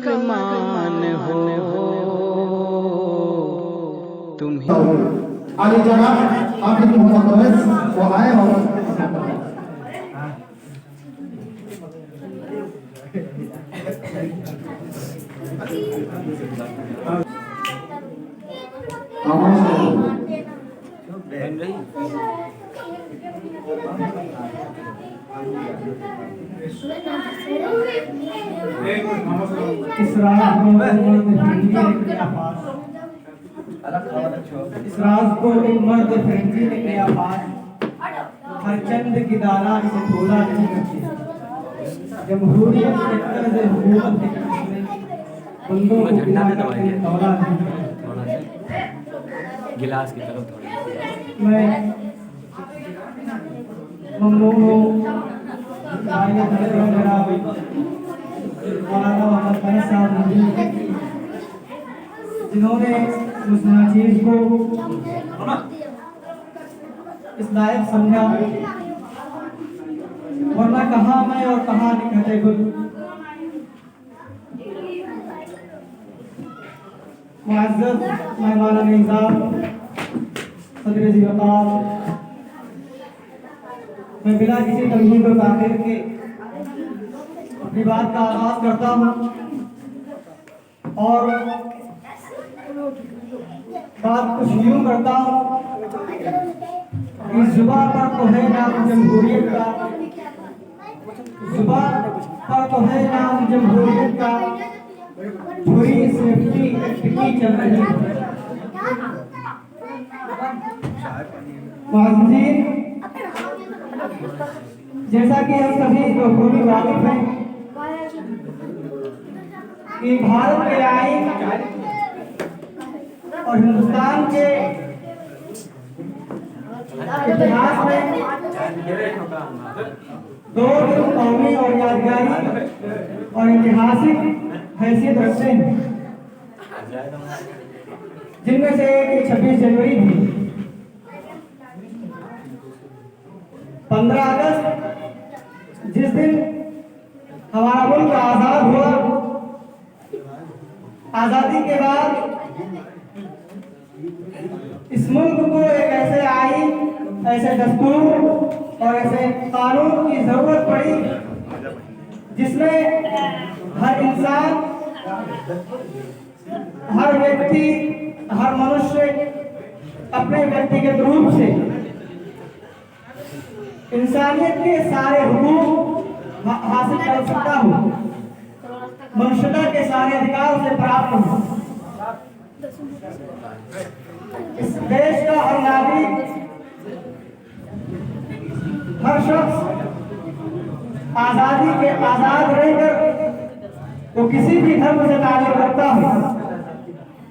कलमान हो तुम्ही। आगे जाना हाफिज मोहम्मद रईस वो आए और इस राज को एक मर्द फरंगी ने किया पास, हर चंद की दाना इसे भूला नहीं करती। जमहूरियत के तर्ज हुकूमत के किस्में बंदों को गिला करके दौला नहीं गिलास की तरफ थोड़ी। मैं ममनून हूँ मौलाना मोहम्मद फैज साहब जिन्होंने उस नाचीज को इस लायक समझा, वरना कहाँ मैं और कहाँ निकलते गुल। मुअज़्ज़ज़ मेहमान निज़ाम सदर ज़ियादात, मैं बिना किसी तमहीद और ताख़ीर के अपनी बात का आगाज़ करता हूँ और बात कुछ यूं करता हूँ कि जुबान पर तो है नाम जमहूरियत का, जुबान पर तो है नाम जमहूरियत का, पूरी सेफ्टी एक्टिविटी चल रही है। मुअज़्ज़िज़ीन, जैसा कि हम सभी बखूबी वाकिफ हैं कि भारत के आईन और हिंदुस्तान के इतिहास में दो कौमी और यादगारी और ऐतिहासिक हैसियत रखते हैं, जिनमें से एक 26 जनवरी थी। 15 अगस्त जिस दिन हमारा मुल्क आजाद हुआ, आजादी के बाद इस मुल्क को एक ऐसे आईन, ऐसे दस्तूर और ऐसे कानून की जरूरत पड़ी जिसमें हर इंसान, हर व्यक्ति, हर मनुष्य अपने व्यक्तिगत रूप से इंसानियत के सारे हुकूक हासिल कर सकता हो, मनुष्यता के सारे अधिकार से प्राप्त हो। इस देश का हर नागरिक, हर शख्स आजादी के आजाद रहकर वो किसी भी धर्म से ताल्लुक रखता हो,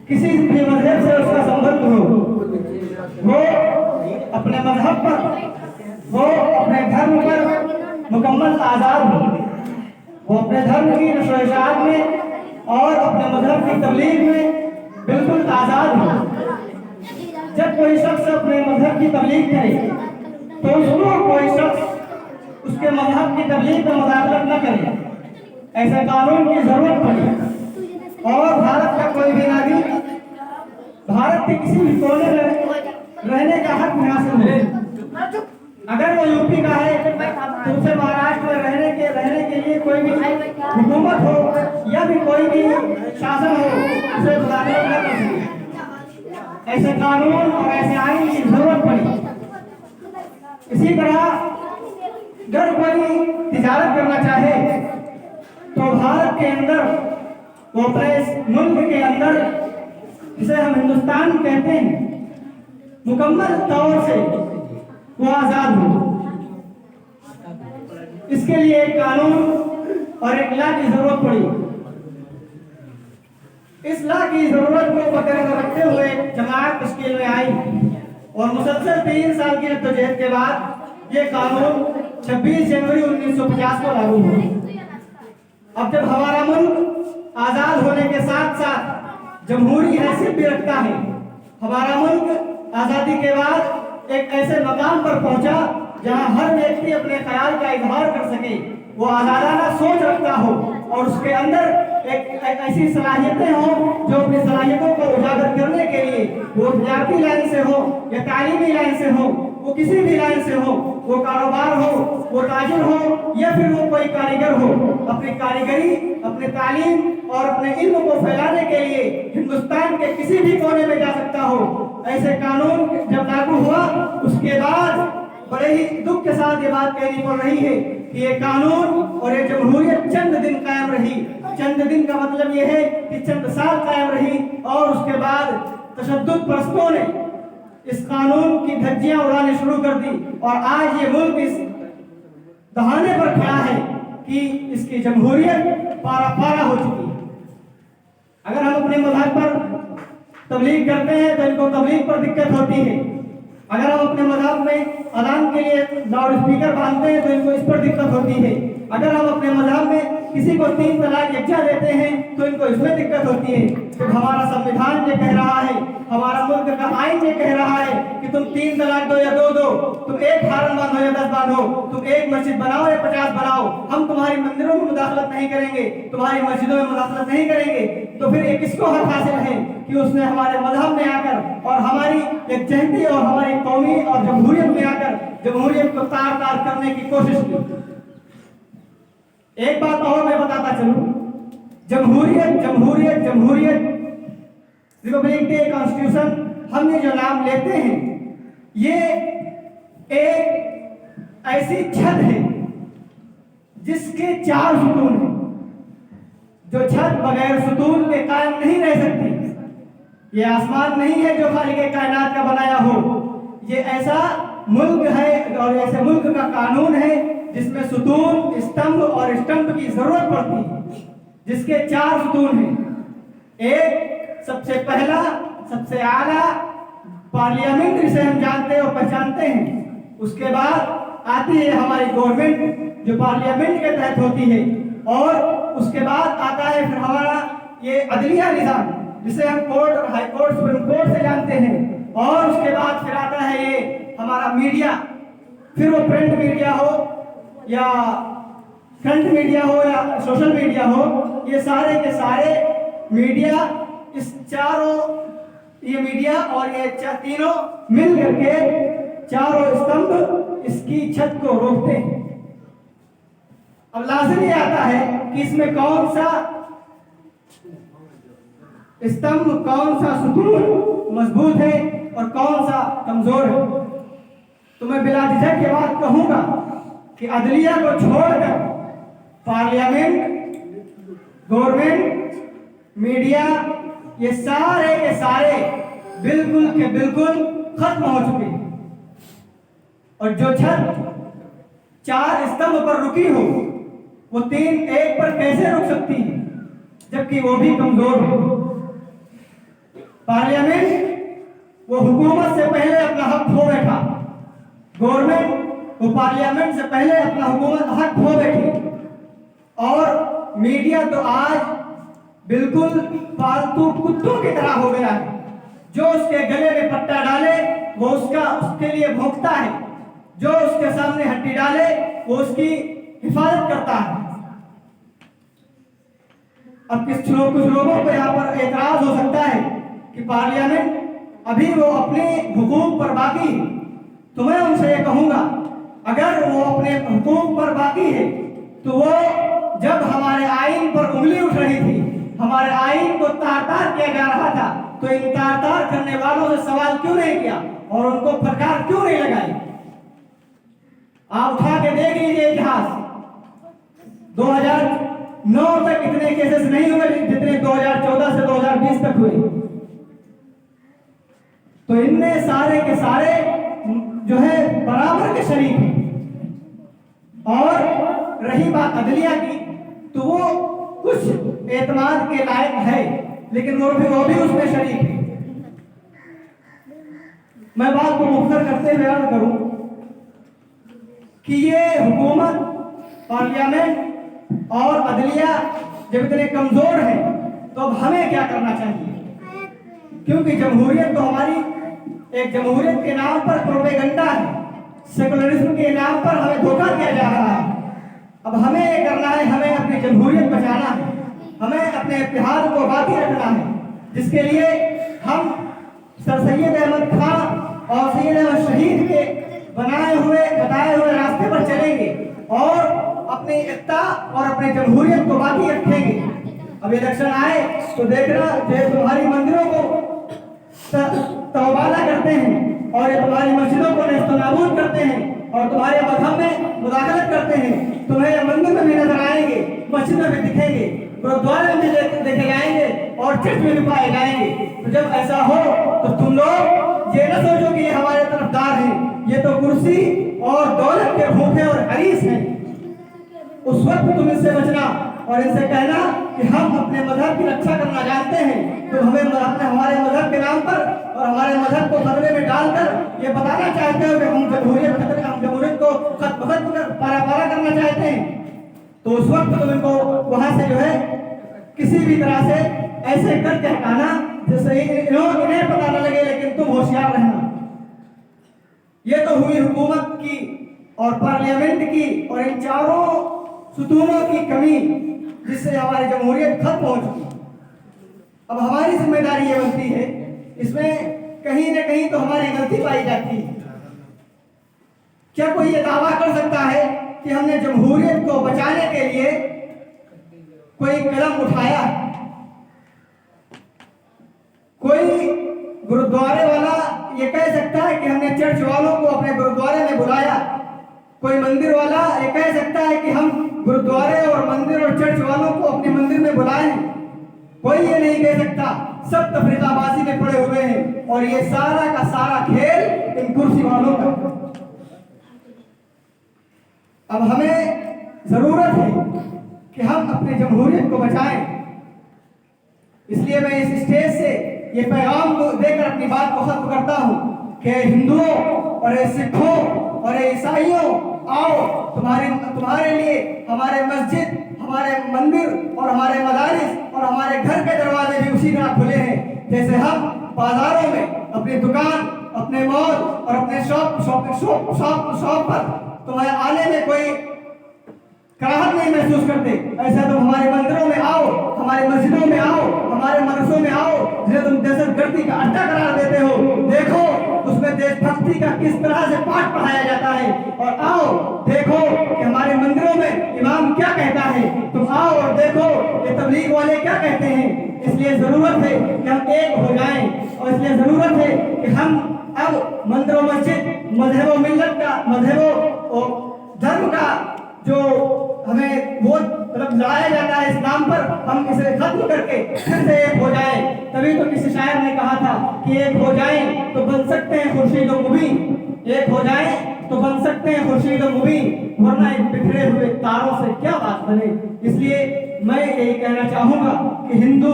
किसी भी मजहब से उसका संबंध हो, वो अपने मजहब पर, वो अपने धर्म पर मुकम्मल आजाद हो, वो अपने धर्म की नशो-ए-इशाअत में और अपने मजहब की तबलीग में बिल्कुल आजाद हो। जब कोई शख्स अपने मजहब की तबलीग करे तो उसको कोई शख्स उसके मजहब की तबलीग में मुदाखलत न करे, ऐसे कानून की जरूरत पड़ी। और भारत का कोई भी नागरिक भारत के किसी भी कोने में रहने का हक हासिल है। अगर वो यूपी का है तो उसे महाराष्ट्र में रहने के लिए कोई भी हुकूमत हो या भी कोई भी शासन हो, उसे मुदाखलत न कर सके। ऐसे कानून और ऐसे आईन की जरूरत पड़ी। इसी तरह अगर कोई तिजारत करना चाहे तो भारत के अंदर, वो अपने इस मुल्क के अंदर, जिसे हम हिंदुस्तान कहते हैं, मुकम्मल तौर से वो आजाद हो। इसके लिए एक कानून और एक लॉ की जरूरत पड़ी। इस लॉ की जरूरत को पकड़ में रखते हुए जमात तश्कील में आई और मुसलसल 3 साल की जद्दोजहद के बाद ये कानून 26 जनवरी 1950 को लागू हुआ। अब जब हमारा मुल्क आजाद होने के साथ साथ जमहूरी हैसियत भी रखता है, हमारा मुल्क आजादी के बाद एक ऐसे मकाम पर पहुंचा जहां हर व्यक्ति अपने ख्याल का इजहार कर सके, वो आजादाना सोच रखता हो और उसके अंदर ऐसी सलाहियतें हों जो अपनी सलाहियतों को उजागर करने के लिए, वो विद्यार्थी लाइन से हो या तालीमी लाइन से हो, वो किसी भी लाइन से हो, वो कारोबार हो, वो ताजिर हो या फिर वो कोई कारीगर हो, अपनी कारीगरी, अपने तालीम और अपने इल्म को फैलाने के लिए हिंदुस्तान के किसी भी कोने में जा सकता हो। ऐसे कानून जब लागू हुआ उसके बाद बड़े ही दुख के साथ ये बात कहनी पड़ रही है कि ये कानून और ये जमहूरियत चंद दिन कायम रही। चंद दिन का मतलब ये है कि चंद साल कायम रही और उसके बाद तशद्दुद परस्तों ने इस कानून की धज्जियां उड़ानी शुरू कर दी और आज ये मुल्क इस दहाने पर खड़ा है कि इसकी जमहूरियत पारा पारा हो चुकी है। अगर हम अपने मज़हब पर तबलीग करते हैं तो इनको तबलीग पर दिक्कत होती है। अगर हम अपने मज़हब में अज़ान के लिए लाउड स्पीकर बांधते हैं तो इनको इस पर दिक्कत होती है। अगर हम अपने मज़हब में किसी को 3 तलाक यकजा देते हैं तो इनको इसमें दिक्कत होती है। जब हमारा संविधान ये कह रहा है, हमारा मुल्क का आइन ये कह रहा है कि तुम 3 तलाक दो या 2 दो, तुम एक हारन बांधो या 10 बांधो, तुम एक मस्जिद बनाओ या 50 बनाओ, हम तुम्हारी मंदिरों में मुदाखलत नहीं करेंगे, तुम्हारी मस्जिदों में मुदाखलत नहीं करेंगे, तो फिर ये किसको हक हासिल है कि उसने हमारे मजहब में आकर और हमारी यकजहती और हमारी कौमी और जमहूरियत में आकर जमहूरियत को तार तार करने की कोशिश की। एक बात और मैं बताता चलूं, जमहूरियत जमहूरियत जमहूरियत, रिपब्लिक डे, कॉन्स्टिट्यूशन, हम ये जो नाम लेते हैं ये एक ऐसी छत है जिसके 4 सुतून हैं। जो छत बगैर सुतून के कायम नहीं रह सकती। ये आसमान नहीं है जो खालिक कायनात का बनाया हो, ये ऐसा मुल्क है और ऐसे मुल्क का कानून है जिसमें सुतून, स्तंभ और स्टंप की जरूरत पड़ती है, जिसके 4 सुतून हैं। एक सबसे पहला, सबसे आला पार्लियामेंट जिसे हम जानते और पहचानते हैं। उसके बाद आती है हमारी गवर्नमेंट जो पार्लियामेंट के तहत होती है, और उसके बाद आता है फिर हमारा ये अदलिया निज़ाम जिसे हम कोर्ट और हाई कोर्ट, सुप्रीम कोर्ट से जानते हैं, और उसके बाद फिर आता है ये हमारा मीडिया, फिर वो प्रिंट मीडिया हो या फ्रंट मीडिया हो या सोशल मीडिया हो, ये सारे के सारे मीडिया, इस चारों, ये मीडिया और ये तीनों मिल करके चारों स्तंभ इसकी छत को रोकते हैं। अब लाजिम ये आता है कि इसमें कौन सा स्तंभ, कौन सा सुतून मजबूत है और कौन सा कमजोर है। तो मैं बिला झिझक ये बात कहूंगा कि अदलिया को छोड़कर पार्लियामेंट, गवर्नमेंट, मीडिया, ये सारे के सारे बिल्कुल के बिल्कुल खत्म हो चुके हैं। और जो छत 4 स्तंभ पर रुकी हो वो 3 एक पर कैसे रुक सकती है, जबकि वो भी कमजोर हो। पार्लियामेंट वो हुकूमत से पहले अपना हक खो बैठा, गवर्नमेंट वो पार्लियामेंट से पहले अपना हुकूमत हक खो बैठी, और मीडिया तो आज बिल्कुल पालतू कुत्तों की तरह हो गया है। जो उसके गले में पट्टा डाले वो उसके लिए भौंकता है, जो उसके सामने हड्डी डाले वो उसकी हिफाजत करता है। अब कुछ लोगों को यहाँ पर एतराज हो सकता है कि पार्लियामेंट अभी वो अपने हुकूक पर बाकी है। तो मैं उनसे ये कहूंगा, अगर वो अपने हुकूक पर बाकी है तो वो जब हमारे आइन पर उंगली उठ रही थी, हमारे आइन को तार-तार किया जा रहा था, तो इन तार-तार करने वालों से सवाल क्यों नहीं किया और उनको फटकार क्यों नहीं लगाई? आप उठा के देख लीजिए इतिहास, 2009 तक इतने केसेस नहीं हुए जितने 2014 से 2020 तक हुए। तो इनमें सारे के सारे जो है बराबर के शरीक हैं। और रही बात अदलिया की, तो वो कुछ एतमाद के लायक है, लेकिन वो भी उसमें शरीक है। मैं बात को मुख्तर करते हुए अर्ज करूं कि ये हुकूमत, पार्लियामेंट और अदलिया जब इतने कमजोर हैं तो अब हमें क्या करना चाहिए? क्योंकि जमहूरियत तो हमारी एक जमहूरियत के नाम पर प्रोपेगेंडा है, सेकुलरिज्म के नाम पर हमें धोखा दिया जा रहा है। अब हमें ये करना है, हमें अपनी जमहूरियत बचाना है। हमें अपने इतिहाद को बाकी रखना है, जिसके लिए हम सर सैयद अहमद खान और सैयद अहमद शहीद के बताए हुए रास्ते पर चलेंगे और अपनी एकता और अपनी जमहूरियत को बाकी रखेंगे। अब इलेक्शन आए तो देखना जो तुम्हारी मंदिरों को तबादला करते हैं और ये तुम्हारी मस्जिदों को नेस्तनाबूद करते हैं और तुम्हारे मजहब में मुदाखलत करते हैं, तुम्हें मंदिर में भी नजर आएंगे, मस्जिद में भी दिखेंगे, गुरुद्वारे में भी देखे जाएंगे और चर्च में भी पाए जाएंगे। तो जब ऐसा हो तो तुम लोग ये न सोचो कि ये हमारे तरफदार हैं, ये तो कुर्सी और दौलत के भूखे और हरीस हैं। उस वक्त तुम इससे बचना और इनसे कहना कि हम अपने मजहब की रक्षा करना जानते हैं, तो हमें हमारे मजहब के नाम पर और हमारे मजहब को खतरे में डालकर ये बताना चाहते हो कि हम जमहूरियत को खत्म पारा करना चाहते हैं, तो उस वक्त तुम इनको वहां से जो है किसी भी तरह से ऐसे करके हटाना जिससे इन्हें पता न लगे, लेकिन तुम होशियार रहना। ये तो हुई हुकूमत की और पार्लियामेंट की और इन चारों सुतूनों की कमी, जिससे हमारी जमहूरियत खत्म हो चुकी। अब हमारी जिम्मेदारी ये बनती है, इसमें कहीं न कहीं तो हमारी गलती पाई जाती है। क्या कोई ये दावा कर सकता है कि हमने जमहूरियत को बचाने के लिए कोई कदम उठाया? कोई गुरुद्वारे वाला ये कह सकता है कि हमने चर्च वालों को अपने गुरुद्वारे में बुलाया? कोई मंदिर वाला ये कह सकता है कि हम गुरुद्वारे और मंदिर और चर्च वालों को अपने मंदिर में बुलाए? कोई ये नहीं कह सकता। सब तफरीकाबाजी में पड़े हुए हैं और ये सारा का सारा खेल इन कुर्सी वालों का। अब हमें जरूरत है कि हम अपने जमहूरियत को बचाएं। इसलिए मैं इस स्टेज से ये पैगाम देकर अपनी बात को खत्म करता हूँ कि हिंदुओं और सिखों और ईसाइयों, आओ, तुम्हारे लिए हमारे मस्जिद, हमारे मंदिर और हमारे मदारिस और हमारे घर के दरवाजे भी उसी तरह खुले हैं। जैसे हम बाजारों में अपनी दुकान, अपने मॉल और अपने शॉप पर तुम्हारे आने में कोई कराहत नहीं महसूस करते, ऐसा तुम हमारे मंदिरों में आओ, हमारे मस्जिदों में आओ, हमारे मदरसों में आओ, जिसे तुम दहशतगर्दी का अड्डा करार देते हो। देखो उसमें देशभक्ति का किस तरह से पाठ पढ़ाया जाता है, और आओ देखो कि हमारे मंदिरों में इमाम क्या कहता है। तुम आओ और देखो ये तबलीग वाले क्या कहते हैं। इसलिए जरूरत है कि हम एक हो जाएं और इसलिए जरूरत है कि हम अब मंदिर मस्जिद, मजहब और मिल्लत का, मजहब और धर्म का जो हमें वो मतलब लड़ाया जाता है इस नाम पर, हम इसे खत्म करके फिर से एक हो जाए। तभी तो किसी शायर ने कहा था कि एक हो जाए तो बन सकते हैं खुर्शीद और मुबीन, एक हो जाए तो बन सकते हैं खुर्शीद और मुबीन, वरना एक बिखरे हुए तारों से क्या बात बने। इसलिए मैं यही कहना चाहूंगा कि हिंदू,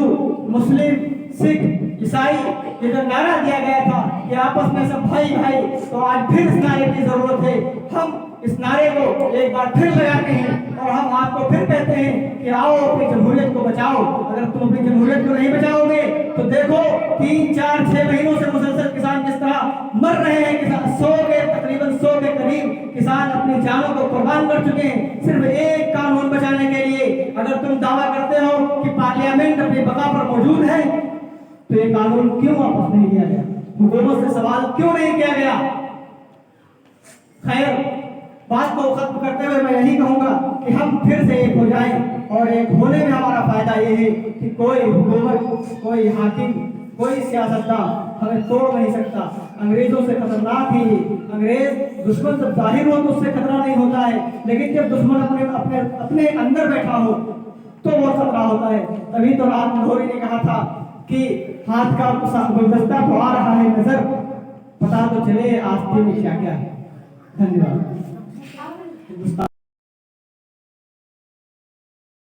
मुस्लिम, सिख, ईसाई, ये जो नारा दिया गया था कि आपस में सब भाई भाई, तो आज फिर इस नारे की जरूरत है। हम इस नारे को एक बार फिर लगाते हैं और हम आपको फिर कहते हैं कि आओ अपनी जमहूरियत को बचाओ। अगर तुम अपनी जमहूरियत को नहीं बचाओगे तो देखो 3, 4, 6 महीनों से मुसलसल किसान किस तरह मर रहे हैं। किसान तकरीबन 100 के करीब किसान अपनी जानों को कुर्बान कर चुके हैं सिर्फ एक कानून बचाने के लिए। अगर तुम दावा करते हो कि पार्लियामेंट अपनी बका पर मौजूद है, तो ये कानून क्यों वापस नहीं लिया गया? हुकूमत से सवाल क्यों नहीं किया गया? खैर, बात को खत्म करते हुए मैं यही कहूंगा कि हम फिर से एक हो जाएं, और एक होने में हमारा फायदा ये है कि कोई हुकूमत, कोई हाकिम, कोई सियासतदान हमें तोड़ नहीं सकता। अंग्रेजों से खतरनाक ही अंग्रेज दुश्मन जब जाहिर हो तो उससे खतरा नहीं होता है, लेकिन जब दुश्मन अपने अंदर बैठा हो तो वो खतरा होता है। तभी तो रात मनोहरी ने कहा था कि हाथ का गुलदस्ता तो आ रहा है नजर, पता तो चले आस्ते में क्या क्या है। धन्यवाद।